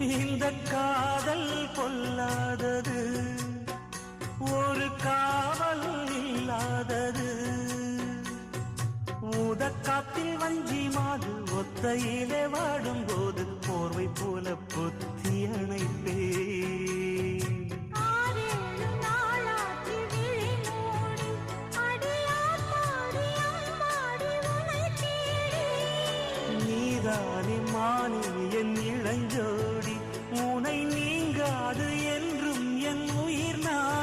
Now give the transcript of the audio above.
இந்த காதல் பொல்லாதது, ஒரு காவல் இல்லாதது. ஊதக்காத்தில் வஞ்சி மாது ஒத்தையிலே வாடும்போது போர்வை போல பொத்தி அணைப்பே. நீதானே மானே என் இளஞ்சோடி, உனை நீங்காது என்றும் என் உயிர் நான்.